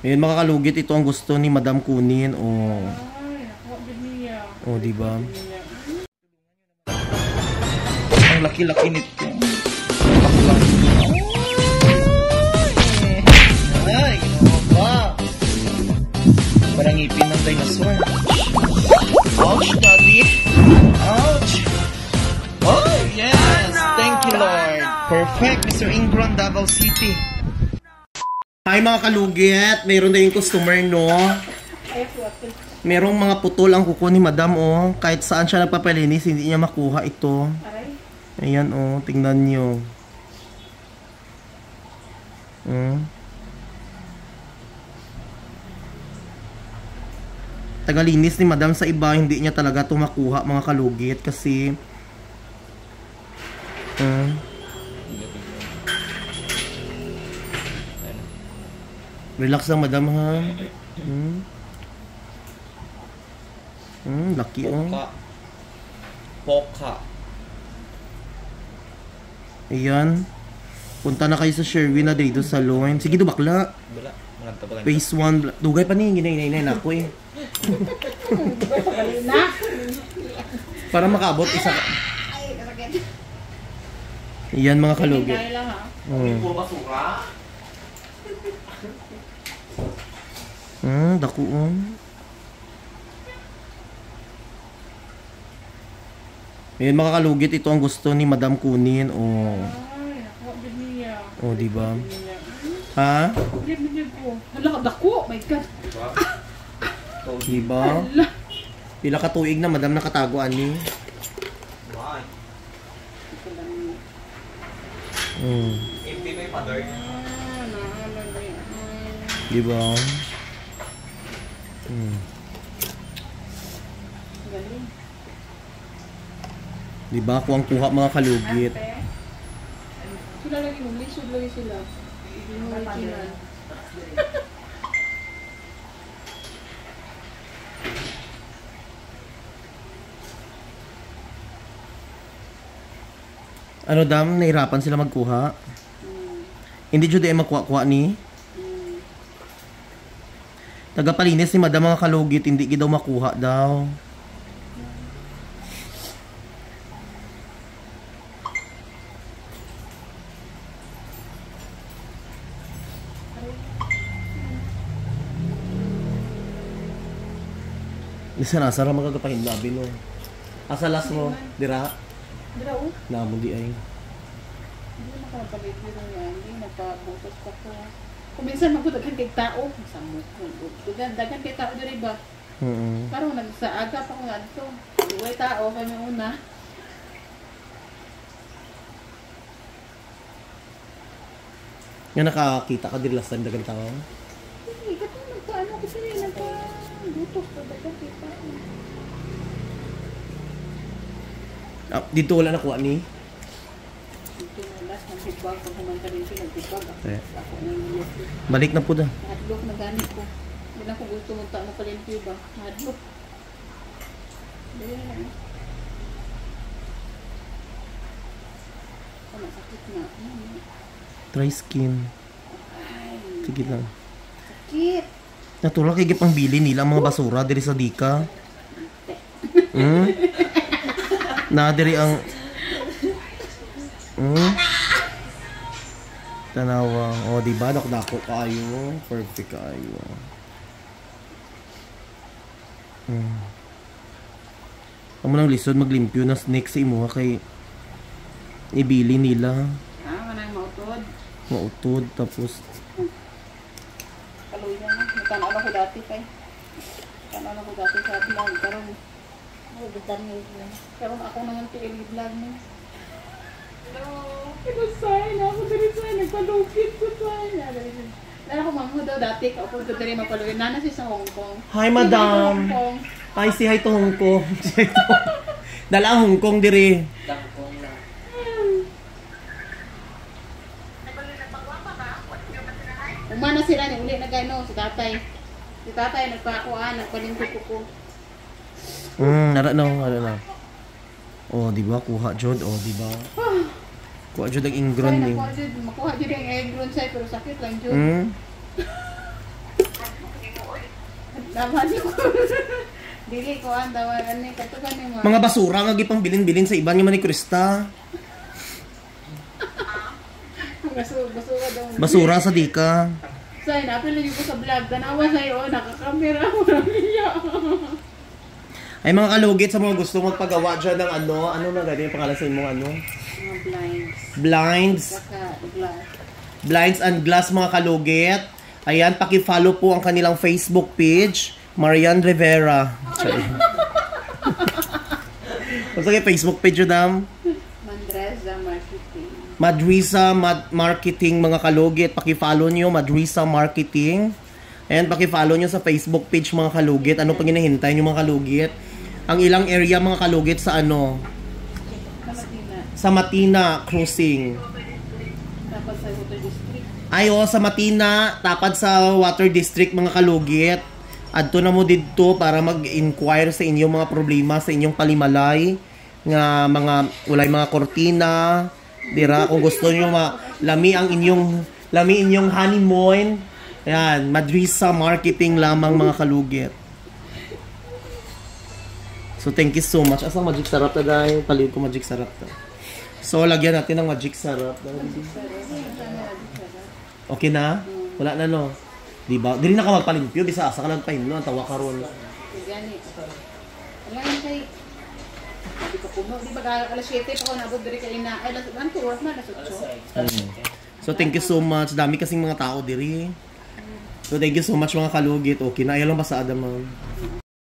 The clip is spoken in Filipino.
Ayun, makakalugit. Ito ang gusto ni Madam kunin. Oh. Oh, di ba? Ang laki-laki nito. Ay, ginawa ba? Parang ngipin ng dinosaur. Ouch, daddy. Ouch. Oh, yes. Thank you, Lord. Perfect, Mr. Ingron, Davao City. Hi mga kalugit. Mayroon na yung customer, no? Merong mga putol ang kuko ni Madam, oh. Kahit saan siya nagpapalinis, hindi niya makuha ito. Ayan, oh. Tingnan nyo. Tagalinis ni Madam sa iba, hindi niya talaga ito makuha mga kalugit kasi relax lang Madam ha. Laki oh. Poka. Ayan. Punta na kayo sa Sherwin na dito sa Salon. Sige do bakla. Phase 1. Dugay pa ni ginay-inay na ako eh. Para makabot isa. Ayan mga kalugit. Puro basura. Dako. Ayan mga kalugit, ito ang gusto ni Madam kunin. Oh. Oh, di ba? Ha? Hala, dako. My God. Di ba? Pila ka tuig na Madam nakatago ani. Hindi may father. Di ba? Di ba? Kuwang-kuha mga kalugit. Sila lagi mo, lisod lagi sila. Hindi mo original. Ano Dam, nahirapan sila magkuha? Hindi dyan ay magkuha-kuha ni? Tagapalinis ni Madam mga kalugit, hindi daw makuha daw. Isa na, sarang magagapahin labi no. Asa last mo, dira? Dira o? Namo di ay. Hindi na makapalit nyo yan. Hindi nagpabutos pa ko. Kung minsan magdagan kay tao, dagan kay tao diri ba? Parang nagsaaga pa ko nga dito. Iway tao kami una. Nga nakakita ka diri last time dagan tao? Hindi, kato nagpaano ko sila nagpabutos pa dagan kay tao. Dito wala nakuha ni? Dito na last ng feedback kung humanta rin siya nag-feedback. Ako nang balik na po da. Hadlok na ganit ko. Hindi na ko gusto munta na palimpyo ba? Hadlok. Dali na lang. Masakit na. Dry skin. Sige lang. Sakit. Natural kay gipang bili nila ang mga basura diri sa Dika. Na diri ang tanawa. Oh, di ba? Dako kayo. Perfect kayo. Amo nang lisod maglimpyo na snake sa imuha kay ibili nila. Manang mautod. Mautod tapos Kaluy na. Nagtanong ako dati kay. Nagtanong ako dati sa vlog. Karon ako naman vlog mo. Hello. Kinusay na ako diri sa nagpalugit ko sa. Dala ko mamu daw dati kaupo ko diri mapaluin na si sa Hong Kong. Hi madam. Hi, si hi to Hong Kong. Dala ang Hong Kong diri. Umana sila ni uli na gano si tatay. Si tatay nagpakuan, nagpalingkod ko. Nara na. Oh, di ba kuha jud, oh, di ba? Kuha jud ang ingron ni. Makuha jud ang ingron say pero sakit lang jud. Naman ko. Dili ko ang tawagan ni katukan ni mo. Mga basura nga gipang bilin-bilin sa iba niya man ni Krista. Basura daw. Basura sa dika. Say, napili ko sa vlog. Tanawa sa'yo, nakakamera mo ng iya. Ay mga kalugit sa mga gusto magpagawa dyan ng ano na ganyan yung pangalan sa imong ano? Mga blinds. Blinds. Saka glass. Blinds and glass mga kalugit. Ayan, paki-follow po ang kanilang Facebook page, Marian Rivera. Sorry. Basta kayo Facebook page yun, dam? Mandresa Marketing. Madrisa Marketing mga kalugit. Paki-follow nyo, Madrisa Marketing. Ayan, paki-follow nyo sa Facebook page mga kalugit. Ano pang hinahintay nyo mga kalugit? Ang ilang area mga kalugit sa ano? Sa Matina Cruising. Tapos sa Water District. Ay, sa Matina, tapad sa Water District mga kalugit. Adto na mo dito para mag-inquire sa inyong mga problema sa inyong palimalay nga mga walay mga kortina, dira kung gusto niyo lami inyong honeymoon. Ayan, Madrisa Marketing lamang mga kalugit. So thank you so much. Asang magic sarap na dahil palit ko magic sarap to. So lagyan natin ng magic sarap. Okay na? Wala na no. Di ba? Dili na ka magpalimpyo bisa asa ka lang pahinlo ang tawa karon. Gani. Wala kay di ko puno. Di ba alas 7 pa ko nabot diri kay ina. Ay alas 1 to work na alas 8. So thank you so much. Dami kasing mga tao diri. So thank you so much mga kalugit. Okay na, ayaw lang ba sa Adam?